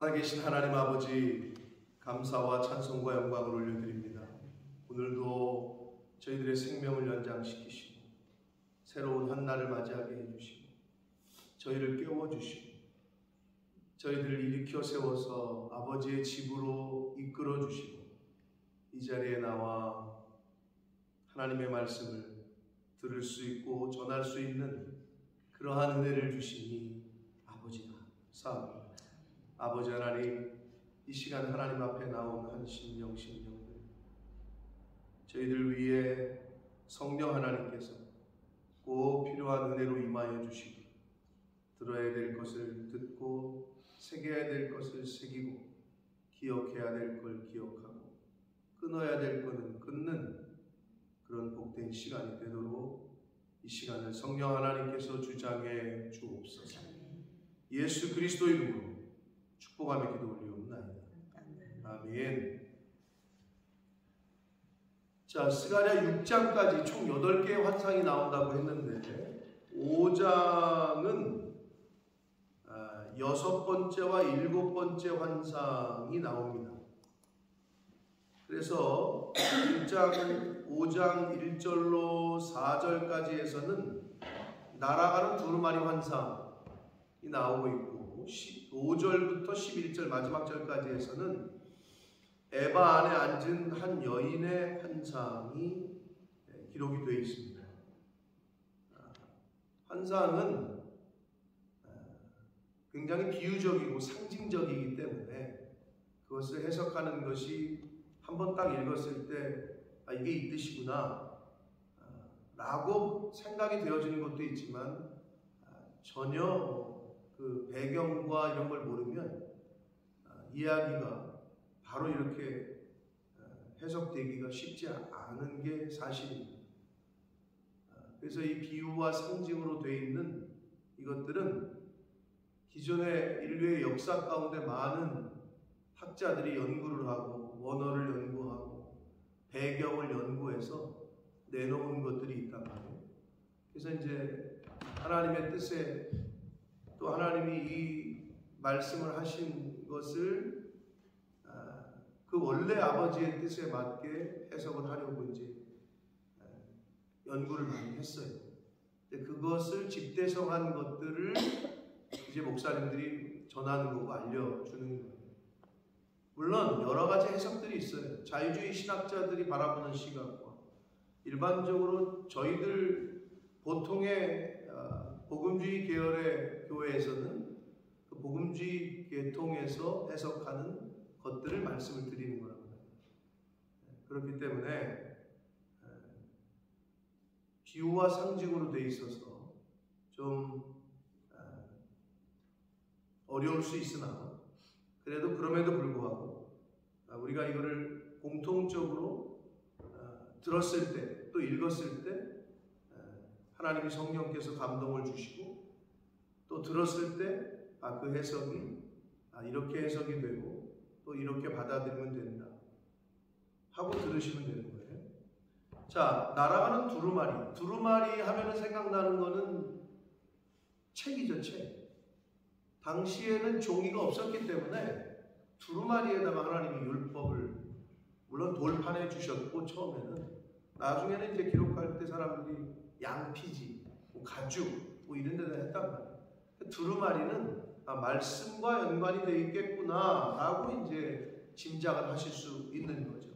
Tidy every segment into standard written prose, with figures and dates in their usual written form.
살아계신 하나님 아버지, 감사와 찬송과 영광을 올려드립니다. 오늘도 저희들의 생명을 연장시키시고 새로운 한 날을 맞이하게 해주시고 저희를 깨워주시고 저희들을 일으켜 세워서 아버지의 집으로 이끌어 주시고 이 자리에 나와 하나님의 말씀을 들을 수 있고 전할 수 있는 그러한 은혜를 주시니 아버지가 감사합니다. 아버지 하나님, 이 시간 하나님 앞에 나온 한 심령들 저희들 위해 성령 하나님께서 꼭 필요한 은혜로 임하여 주시고 들어야 될 것을 듣고 새겨야 될 것을 새기고 기억해야 될 걸 기억하고 끊어야 될 것은 끊는 그런 복된 시간이 되도록 이 시간을 성령 하나님께서 주장해 주옵소서. 예수 그리스도 이름으로 축복하며 기도 올리옵나이다. 아멘. 자, 스가랴 6장까지 총 8개의 환상이 나온다고 했는데 5장은 6번째와 7번째 환상이 나옵니다. 그래서 5장 1절로 4절까지에서는 날아가는 두루마리 환상이 나오고 있고 5절부터 11절 마지막 절까지에서는 에바 안에 앉은 한 여인의 환상이 기록이 되어 있습니다. 환상은 굉장히 비유적이고 상징적이기 때문에 그것을 해석하는 것이 한번 딱 읽었을 때 이게 이 뜻이구나 라고 생각이 되어지는 것도 있지만 전혀 그 배경과 이런 걸 모르면 이야기가 바로 이렇게 해석되기가 쉽지 않은 게 사실입니다. 그래서 이 비유와 상징으로 되어 있는 이것들은 기존의 인류의 역사 가운데 많은 학자들이 연구를 하고 원어를 연구하고 배경을 연구해서 내놓은 것들이 있단 말이에요. 그래서 이제 하나님의 뜻에 또 하나님이 이 말씀을 하신 것을 그 원래 아버지의 뜻에 맞게 해석을 하려고 이제 연구를 많이 했어요. 그것을 집대성한 것들을 이제 목사님들이 전하는 거고 알려주는 거예요. 물론 여러 가지 해석들이 있어요. 자유주의 신학자들이 바라보는 시각과 일반적으로 저희들 보통의 복음주의 계열의 교회에서는 그 복음주의 계통에서 해석하는 것들을 말씀을 드리는 거랍니다. 그렇기 때문에 비유와 상징으로 돼 있어서 좀 어려울 수 있으나 그래도 그럼에도 불구하고 우리가 이거를 공통적으로 들었을 때 또 읽었을 때 하나님이 성령께서 감동을 주시고 또 들었을 때 그 해석이 이렇게 해석이 되고 또 이렇게 받아들이면 된다 하고 들으시면 되는 거예요. 자, 날아가는 두루마리 하면은 생각나는 거는 책이죠, 책. 당시에는 종이가 없었기 때문에 두루마리에다가 하나님이 율법을 물론 돌판에 주셨고 처음에는 나중에는 이제 기록할 때 사람들이 양피지, 가죽 이런 데다 했단 말이에요. 두루마리는 말씀과 연관이 되어 있겠구나 라고 이제 짐작을 하실 수 있는 거죠.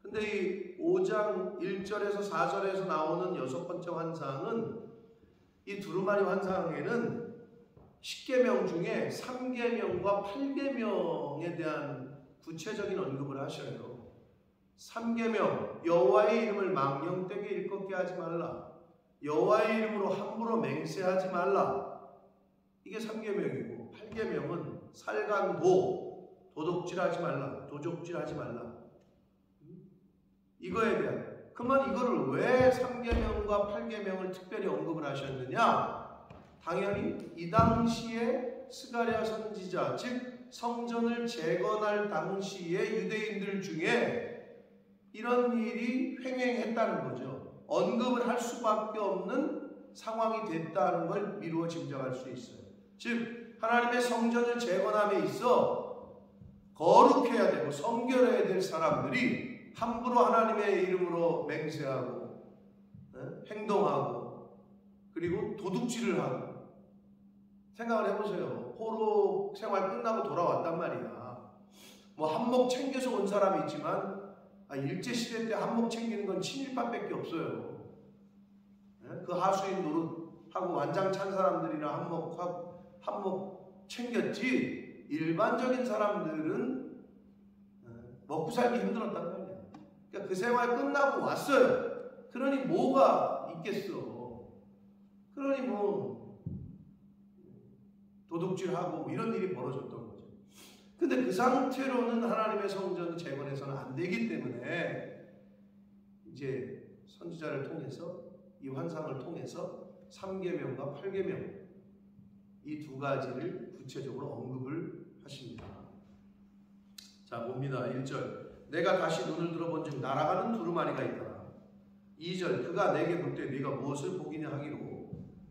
근데 이 5장 1절에서 4절에서 나오는 6번째 환상은 이 두루마리 환상에는 10계명 중에 3계명과 8계명에 대한 구체적인 언급을 하셔요. 3계명, 여호와의 이름을 망령되게 일컫게 하지 말라. 여호와의 이름으로 함부로 맹세하지 말라. 이게 3계명이고 8계명은 살간도, 도둑질하지 말라, 도적질하지 말라. 이거에 대한 그러면 이거를 왜 3계명과 8계명을 특별히 언급을 하셨느냐? 당연히 이 당시에 스가랴 선지자 즉 성전을 재건할 당시에 유대인들 중에 이런 일이 횡행했다는 거죠. 언급을 할 수밖에 없는 상황이 됐다는 걸 미루어 짐작할 수 있어요. 즉 하나님의 성전을 재건함에 있어 거룩해야 되고 성결해야 될 사람들이 함부로 하나님의 이름으로 맹세하고 행동하고 그리고 도둑질을 하고. 생각을 해보세요. 포로 생활 끝나고 돌아왔단 말이야. 뭐 한몫 챙겨서 온 사람이 있지만 일제시대 때 한몫 챙기는 건 친일파밖에 없어요. 그 하수인 노릇하고 완장 찬 사람들이나 한몫 챙겼지 일반적인 사람들은 먹고 살기 힘들었단 말이야. 그러니까 그 생활 끝나고 왔어요. 그러니 뭐가 있겠어. 그러니 뭐 도둑질하고 이런 일이 벌어졌던 거죠. 근데 그 상태로는 하나님의 성전이 재건해서는 안 되기 때문에 이제 선지자를 통해서 이 환상을 통해서 3계명과 8계명 이 두 가지를 구체적으로 언급을 하십니다. 자 봅니다. 1절 내가 다시 눈을 들어본 즉 날아가는 두루마리가 있더라. 2절 그가 내게 묻되 네가 무엇을 보기냐 하기로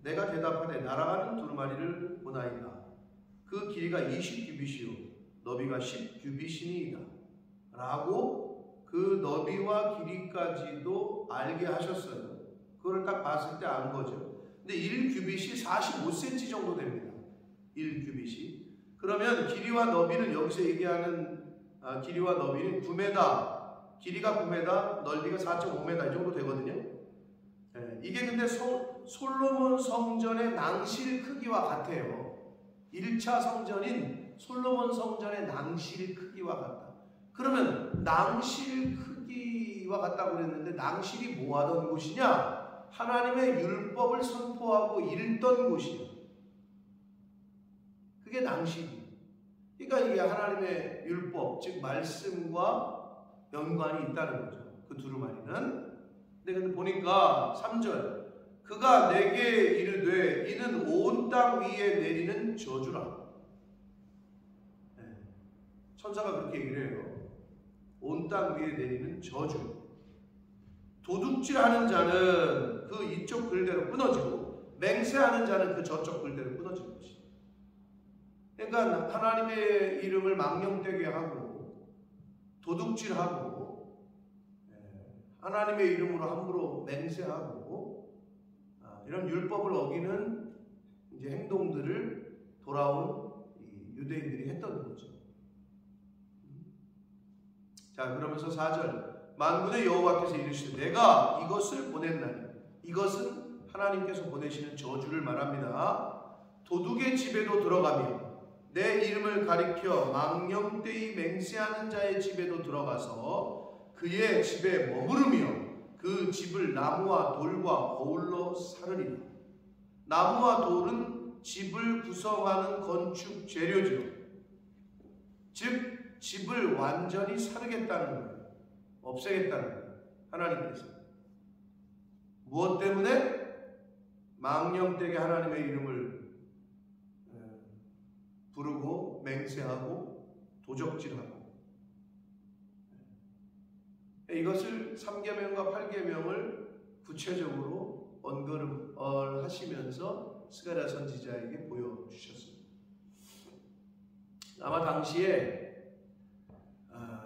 내가 대답하되 날아가는 두루마리를 보나이다. 그 길이가 20규빗이요 너비가 10규빗이니이다. 라고 그 너비와 길이까지도 알게 하셨어요. 그걸 딱 봤을 때 안 거죠. 근데 1규빗이 45cm 정도 됩니다. 1규빗이. 그러면 길이와 너비는 여기서 얘기하는 길이와 너비는 9m, 길이가 9m, 넓이가 4.5m 이 정도 되거든요. 이게 근데 솔로몬 성전의 낭실 크기와 같아요. 1차 성전인 솔로몬 성전의 낭실 크기와 같다. 그러면 낭실 크기와 같다고 그랬는데 낭실이 뭐 하던 곳이냐? 하나님의 율법을 선포하고 읽던 곳이에요. 그게 낭실이에요. 그러니까 이게 하나님의 율법, 즉 말씀과 연관이 있다는 거죠. 그 두루마리는. 근데 보니까 3절 그가 내게 이르되 이는 온 땅 위에 내리는 저주라. 천사가 그렇게 얘기를 해요. 온 땅 위에 내리는 저주. 도둑질하는 자는 그 이쪽 글대로 끊어지고 맹세하는 자는 그 저쪽 글대로 끊어지는 것이다. 그러니까 하나님의 이름을 망령되게 하고 도둑질하고 하나님의 이름으로 함부로 맹세하고 이런 율법을 어기는 이제 행동들을 돌아온 유대인들이 했던 거죠. 자 그러면서 4절 만군의 여호와께서 이르시되 내가 이것을 보냈나니 이것은 하나님께서 보내시는 저주를 말합니다. 도둑의 집에도 들어가며 내 이름을 가리켜 망령되이 맹세하는 자의 집에도 들어가서 그의 집에 머무르며 그 집을 나무와 돌과 어울러 사르리라. 나무와 돌은 집을 구성하는 건축 재료죠. 즉 집을 완전히 사르겠다는 거예요. 없애겠다는 거예요. 하나님께서. 무엇 때문에? 망령되게 하나님의 이름을 부르고 맹세하고 도적질하고. 이것을 3계명과 8계명을 구체적으로 언급하시면서 스가랴 선지자에게 보여주셨습니다. 아마 당시에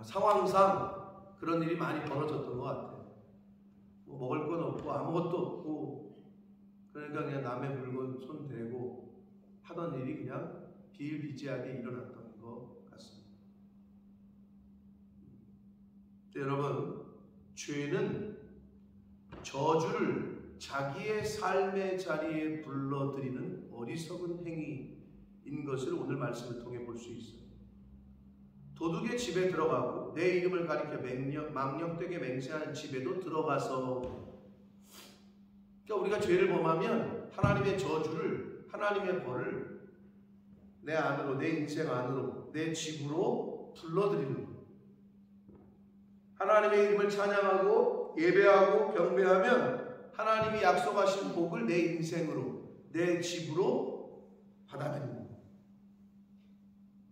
상황상 그런 일이 많이 벌어졌던 것 같아요. 뭐 먹을 건 없고 아무것도 없고 그러니까 그냥 남의 물건 손 대고 하던 일이 그냥 비일비재하게 일어났던 것 같습니다. 여러분, 죄는 저주를 자기의 삶의 자리에 불러들이는 어리석은 행위인 것을 오늘 말씀을 통해 볼 수 있어요. 도둑의 집에 들어가고 내 이름을 가리켜 망령되게 맹세하는 집에도 들어가서. 그러니까 우리가 죄를 범하면 하나님의 저주를, 하나님의 벌을 내 안으로, 내 인생 안으로, 내 집으로 불러들이는 거예요. 하나님의 이름을 찬양하고 예배하고 경배하면 하나님이 약속하신 복을 내 인생으로, 내 집으로 받아들이는 거예요.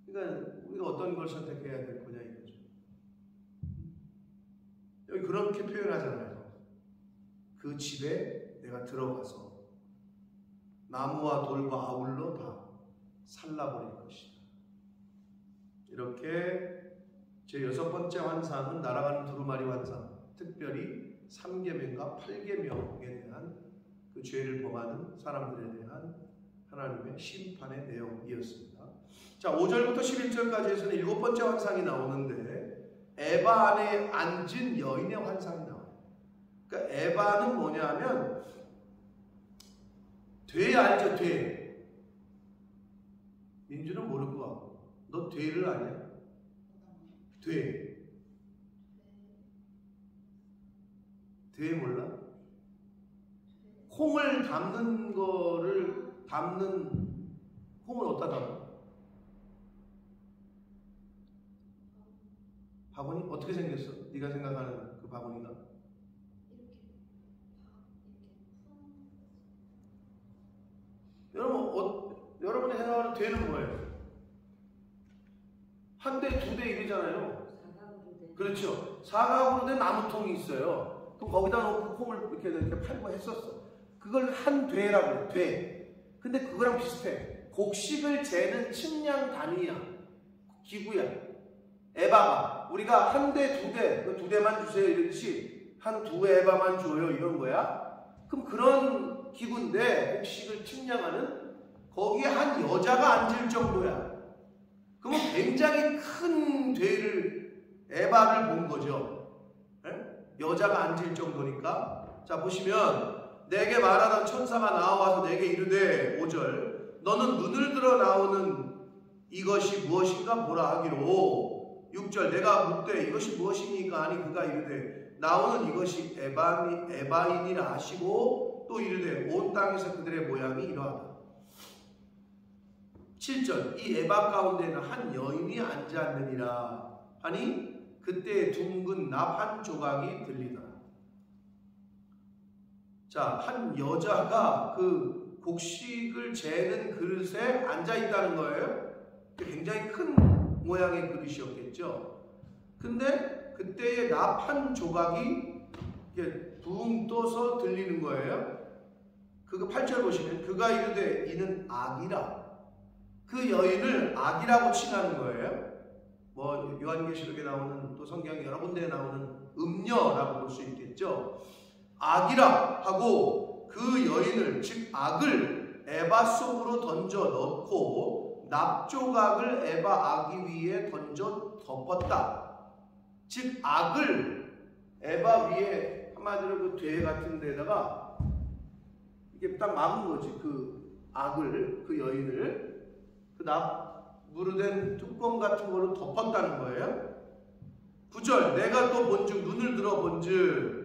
그러니까 우리가 어떤 걸 선택해야 될 거냐 이거죠. 여기 그렇게 표현하잖아요. 그 집에 내가 들어가서 나무와 돌과 아울러 다 살라버릴 것이다. 이렇게 제 6번째 환상은 날아가는 두루마리 환상, 특별히 3계명과 8계명에 대한 그 죄를 범하는 사람들에 대한 하나님의 심판의 내용이었습니다. 자, 5절부터 11절까지에서는 7번째 환상이 나오는데 에바 안에 앉은 여인의 환상이 나와요. 그러니까 에바는 뭐냐면 돼 알죠? 돼. 민주는 모를 것 같고 너 돼를 아냐? 돼. 돼 몰라? 콩을 담는 거를 담는 콩을 어디다 담아? 바구니? 어떻게 생겼어? 네가 생각하는 그 바구니가? 여러분이 생각하는 돼는 뭐예요? 한 대, 두 대 이러잖아요. 그렇죠. 사각으로 된 나무통이 있어요. 그럼 거기다 놓고 콩을 이렇게 팔고 했었어. 그걸 한 되라고 해요. 돼. 근데 그거랑 비슷해. 곡식을 재는 측량 단위야. 기구야. 에바가 우리가 한 대, 두 대, 두 대만 주세요 이러듯이 한 두 에바만 줘요 이런 거야. 그럼 그런 기구인데 곡식을 측량하는 거기에 한 여자가 앉을 정도야. 그러면 굉장히 큰 돼를 에바를 본 거죠. 네? 여자가 앉을 정도니까. 자 보시면 내게 말하던 천사가 나와서 내게 이르되 5절 너는 눈을 들어 나오는 이것이 무엇인가 보라 하기로 6절 내가 묻되 이것이 무엇입니까 하니 그가 이르되 나오는 이것이 에바인이라 하시고 또 이르되 온 땅에서 그들의 모양이 이러하다. 7절 이 에바 가운데는 한 여인이 앉았느니라 하니 그때 둥근 납 한 조각이 들리더라. 자, 한 여자가 그 곡식을 재는 그릇에 앉아 있다는 거예요. 굉장히 큰 모양의 그릇이었겠죠. 근데 그때의 납 한 조각이 붕 떠서 들리는 거예요. 그거 8절 보시면 그가 이르되 이는 악이라. 그 여인을 악이라고 칭하는 거예요. 뭐 요한계시록에 나오는 또 성경 여러 군데에 나오는 음녀라고 볼 수 있겠죠. 악이라 하고 그 여인을 즉 악을 에바 속으로 던져 넣고 납조각을 에바 아기 위에 던져 덮었다. 즉 악을 에바 위에 한마디로 그 돼 같은 데다가 이게 딱 막은 거지. 그 악을 그 여인을 그 납으로 된 뚜껑 같은 걸로 덮었다는 거예요. 9절 내가 또 본즉 눈을 들어 본즉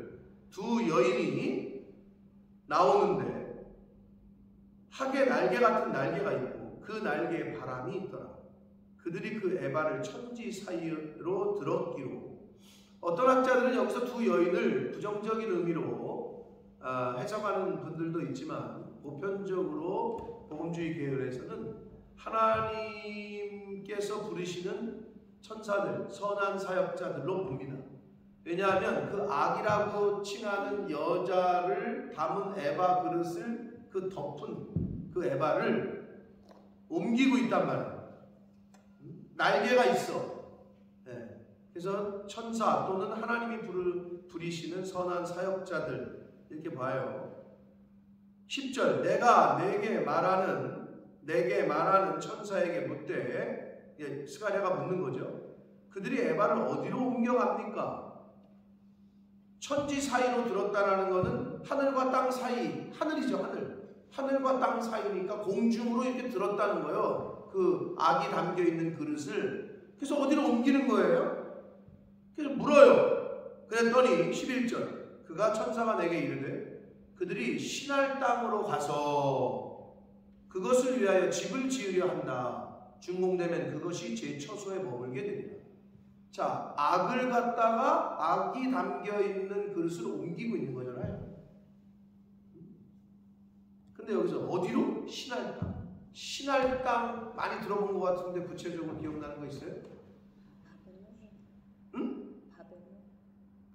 두 여인이 나오는데 학의 날개 같은 날개가 있고 그 날개에 바람이 있더라. 그들이 그 에바를 천지 사이로 들었기로. 어떤 학자들은 여기서 두 여인을 부정적인 의미로 해석하는 분들도 있지만 보편적으로 복음주의 계열에서는 하나님께서 부르시는 천사들, 선한 사역자들로 봅니다. 왜냐하면 그 악이라고 칭하는 여자를 담은 에바 그릇을 그 덮은 그 에바를 옮기고 있단 말이에요. 날개가 있어. 네. 그래서 천사 또는 하나님이 부리시는 선한 사역자들 이렇게 봐요. 10절 내가 내게 말하는 천사에게 묻되 스가랴가 묻는 거죠. 그들이 에바를 어디로 옮겨갑니까? 천지 사이로 들었다라는 것은 하늘과 땅 사이, 하늘이죠, 하늘과 땅 사이니까 공중으로 이렇게 들었다는 거예요. 그 악이 담겨 있는 그릇을. 그래서 어디로 옮기는 거예요? 그래서 물어요. 그랬더니 11절 그가 천사가 내게 이르되 그들이 신할 땅으로 가서 그것을 위하여 집을 지으려 한다. 준공되면 그것이 제 처소에 머물게 되리라. 자, 악을 갖다가 악이 담겨있는 그릇으로 옮기고 있는 거잖아요. 근데 여기서 어디로? 신할 땅. 신할 땅 많이 들어본 것 같은데 구체적으로 기억나는 거 있어요? 응?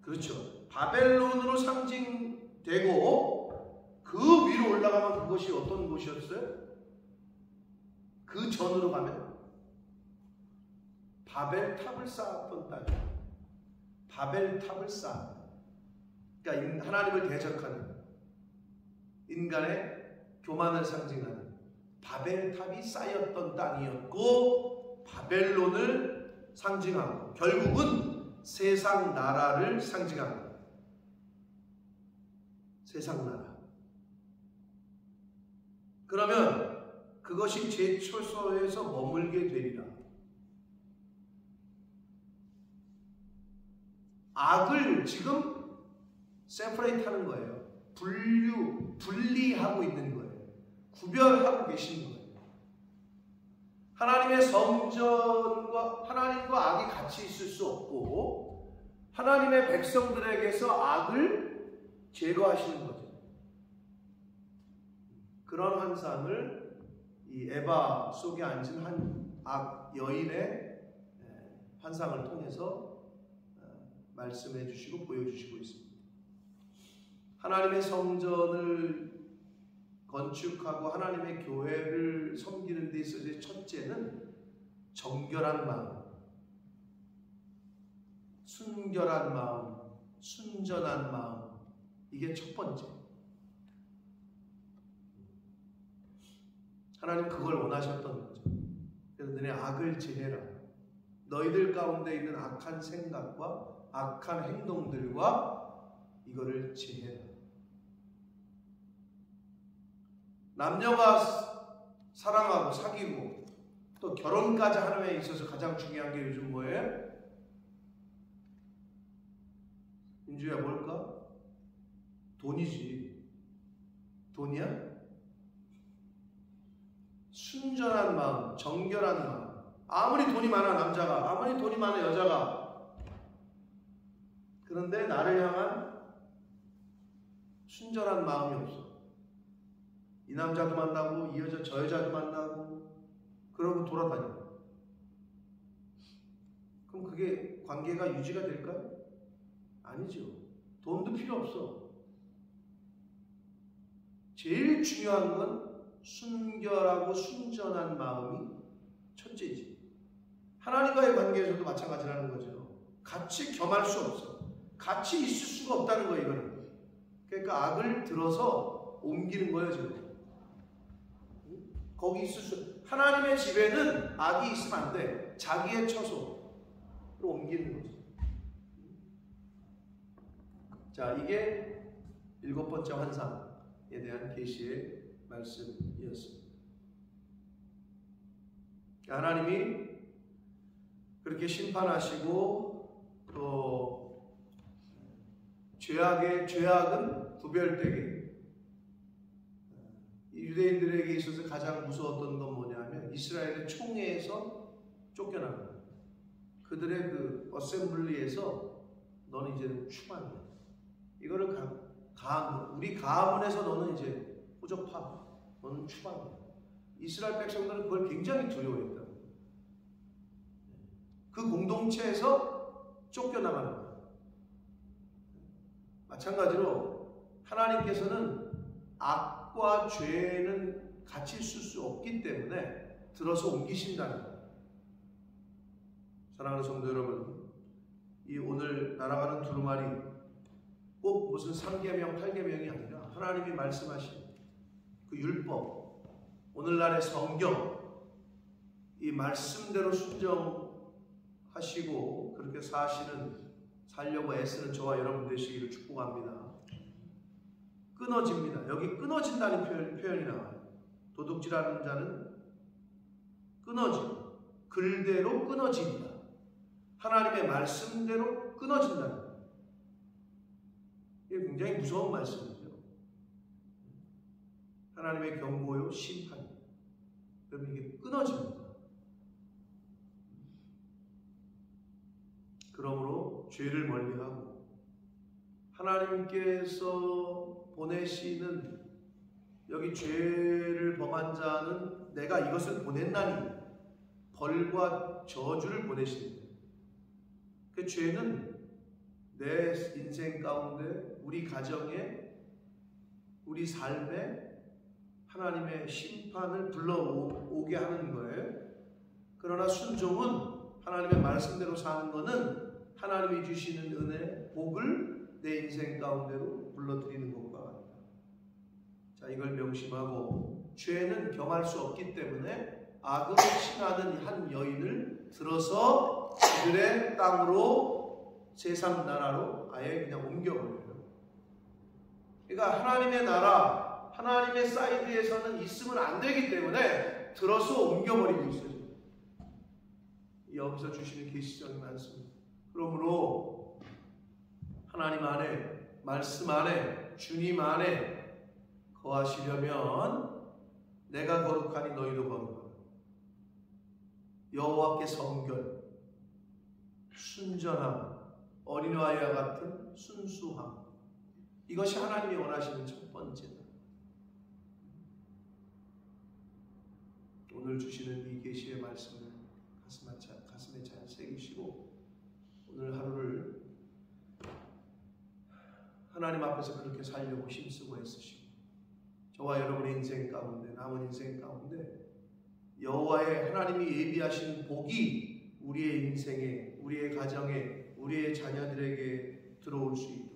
그렇죠. 바벨론으로 상징되고 그 위로 올라가면 그것이 어떤 곳이었어요? 그 전으로 가면 바벨탑을 쌓았던 땅이에요. 바벨탑을 쌓았다. 그러니까 하나님을 대적하는 인간의 교만을 상징하는 바벨탑이 쌓였던 땅이었고, 바벨론을 상징하고 결국은 세상 나라를 상징합니다. 세상 나라. 그러면 그것이 제초소에서 머물게 되리라. 악을 지금 세퍼레이트 하는 거예요. 분리하고 있는 거예요. 구별하고 계시는 거예요. 하나님의 성전과 하나님과 악이 같이 있을 수 없고, 하나님의 백성들에게서 악을 제거하시는 거죠. 그런 환상을 이 에바 속에 앉은 한 악 여인의 환상을 통해서 말씀해 주시고 보여주시고 있습니다. 하나님의 성전을 건축하고 하나님의 교회를 섬기는 데 있어서 첫째는 정결한 마음, 순결한 마음, 순전한 마음, 이게 첫 번째. 하나님 그걸 원하셨던 거죠. 그래서 너네 악을 제해라. 너희들 가운데 있는 악한 생각과 악한 행동들과 이거를 제해라. 남녀가 사랑하고 사귀고 또 결혼까지 하는 데 있어서 가장 중요한 게 요즘 뭐예요? 민주야, 뭘까? 돈이지. 돈이야? 순전한 마음, 정결한 마음. 아무리 돈이 많아 남자가, 아무리 돈이 많아 여자가, 그런데 나를 향한 순전한 마음이 없어. 이 남자도 만나고 이 여자 저 여자도 만나고 그러고 돌아다녀. 그럼 그게 관계가 유지가 될까요? 아니죠. 돈도 필요 없어. 제일 중요한 건 순결하고 순전한 마음이 첫째지. 하나님과의 관계에서도 마찬가지라는 거죠. 같이 겸할 수 없어. 같이 있을 수가 없다는 거예요, 이거는. 그러니까 악을 들어서 옮기는 거예요, 지금. 거기 있을 수, 하나님의 집에는 악이 있으면 안 돼. 자기의 처소로 옮기는 거죠. 자, 이게 7번째 환상에 대한 계시의 말씀이었습니다. 하나님이 그렇게 심판하시고 또 죄악은 구별되게, 유대인들에게 있어서 가장 무서웠던 건 뭐냐면 이스라엘의 총회에서 쫓겨나는 거예요. 그들의 그 어셈블리에서 너는 이제는 추방이야. 이거를 우리 가문에서 너는 이제 호접하. 너는 추방이야. 이스라엘 백성들은 그걸 굉장히 두려워했다고. 그 공동체에서 쫓겨나가는 거예요. 마찬가지로 하나님께서는 악과 죄는 같이 있을 수 없기 때문에 들어서 옮기신다는 거예요. 사랑하는 성도 여러분, 이 오늘 날아가는 두루마리 꼭 무슨 3계명, 8계명이 아니라 하나님이 말씀하신 그 율법, 오늘날의 성경, 이 말씀대로 순종하시고 그렇게 살려고 애쓰는 저와 여러분 되시기를 축복합니다. 끊어집니다. 여기 끊어진다는 표현이 나와요. 도둑질하는 자는 끊어지고 글대로 끊어집니다. 하나님의 말씀대로 끊어진다는 거예요. 이게 굉장히 무서운 말씀이죠. 하나님의 경고요, 심판. 그러면 이게 끊어집니다. 그러므로 죄를 멀리하고 하나님께서 보내시는 여기 죄를 범한 자는 내가 이것을 보낸다니 벌과 저주를 보내십니다. 그 죄는 내 인생 가운데, 우리 가정에, 우리 삶에 하나님의 심판을 불러오게 하는 거예요. 그러나 순종은 하나님의 말씀대로 사는 것은 하나님이 주시는 은혜, 복을 내 인생 가운데로 불러들이는 것과 같다. 자, 이걸 명심하고 죄는 겸할 수 없기 때문에 악을 칭하는 한 여인을 들어서 그들의 땅으로 제3나라로 아예 그냥 옮겨버려요. 그러니까 하나님의 나라, 하나님의 사이드에서는 있으면 안 되기 때문에 들어서 옮겨버리고 있어요. 여기서 주시는 계시적인 말씀. 그러므로 하나님 안에, 말씀 안에, 주님 안에 거하시려면 내가 거룩하니 너희도 거룩하라. 여호와께 성결, 순전함, 어린아이와 같은 순수함. 이것이 하나님이 원하시는 첫 번째다. 오늘 주시는 이 계시의 말씀을 가슴에 잘 새기시고 오늘 하루를 하나님 앞에서 그렇게 살려고 힘쓰고 애쓰시고 저와 여러분의 인생 가운데, 남은 인생 가운데 여호와의 하나님이 예비하신 복이 우리의 인생에, 우리의 가정에, 우리의 자녀들에게 들어올 수 있도록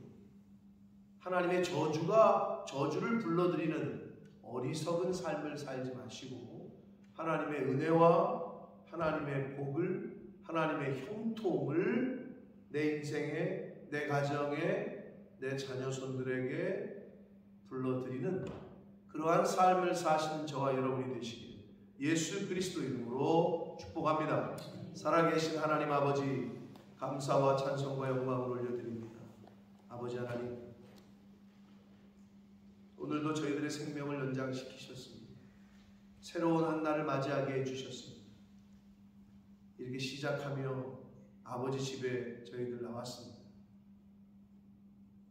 하나님의 저주를 불러들이는 어리석은 삶을 살지 마시고 하나님의 은혜와 하나님의 복을, 하나님의 형통을 내 인생에, 내 가정에, 내 자녀손들에게 불러들이는 그러한 삶을 사시는 저와 여러분이 되시길 예수 그리스도 이름으로 축복합니다. 살아계신 하나님 아버지, 감사와 찬송과 영광을 올려드립니다. 아버지 하나님, 오늘도 저희들의 생명을 연장시키셨습니다. 새로운 한 날을 맞이하게 해주셨습니다. 이렇게 시작하며 아버지 집에 저희들 나왔습니다.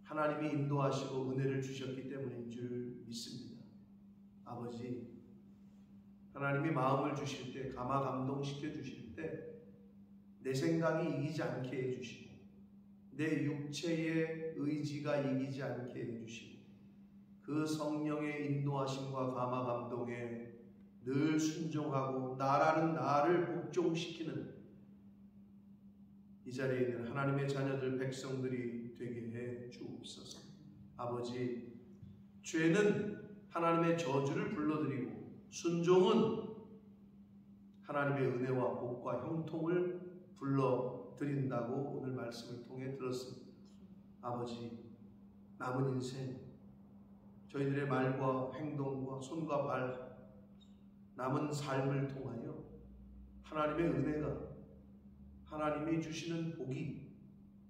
하나님이 인도하시고 은혜를 주셨기 때문인 줄 믿습니다. 아버지, 하나님이 마음을 주실 때, 감화감동시켜 주실 때 내 생각이 이기지 않게 해주시고 내 육체의 의지가 이기지 않게 해주시고 그 성령의 인도하심과 감화감동에 늘 순종하고 나라는 나를 복종시키는 이 자리에 있는 하나님의 자녀들, 백성들이 되게 해 주옵소서. 아버지, 죄는 하나님의 저주를 불러들이고 순종은 하나님의 은혜와 복과 형통을 불러드린다고 오늘 말씀을 통해 들었습니다. 아버지, 남은 인생 저희들의 말과 행동과 손과 발, 남은 삶을 통하여 하나님의 은혜가, 하나님이 주시는 복이,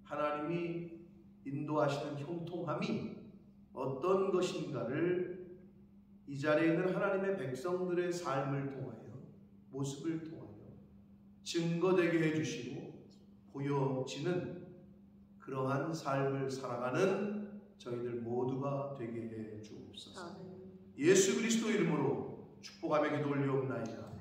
하나님이 인도하시는 형통함이 어떤 것인가를 이 자리에 있는 하나님의 백성들의 삶을 통하여, 모습을 통하여 증거되게 해주시고 보여지는 그러한 삶을 살아가는 저희들 모두가 되게 해 주옵소서. 예수 그리스도 이름으로 축복하며 기도 올리옵나이다.